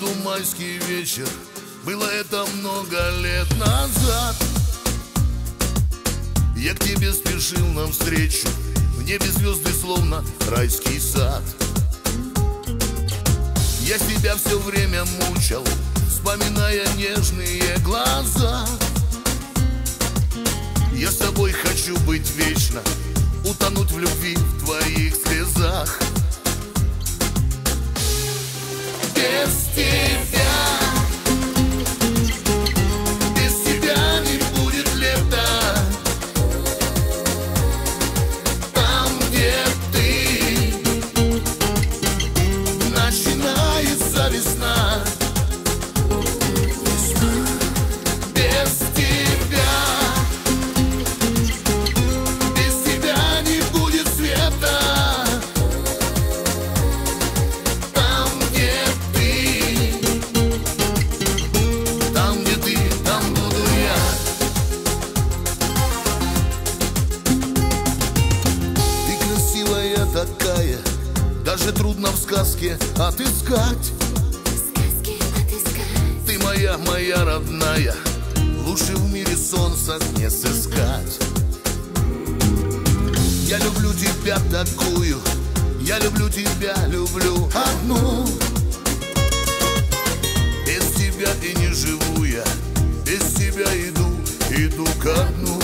помню майский вечер, было это много лет назад. Я к тебе спешил навстречу, в небе звезды словно райский сад. Я себя все время мучил, вспоминая нежные глаза. Я с тобой хочу быть вечно, утонуть в любви, в твоих слезах. Без тебя не будет лета. Там, где ты, начинается весна. Без тебя не будет света. Там, где ты, там буду я. Ты красивая такая, даже трудно в сказке отыскать. Ты моя родная, лучше в мире солнца не сыскать. Я люблю тебя такую, я люблю тебя, люблю одну. Без тебя и не живу я, без тебя иду ко дну.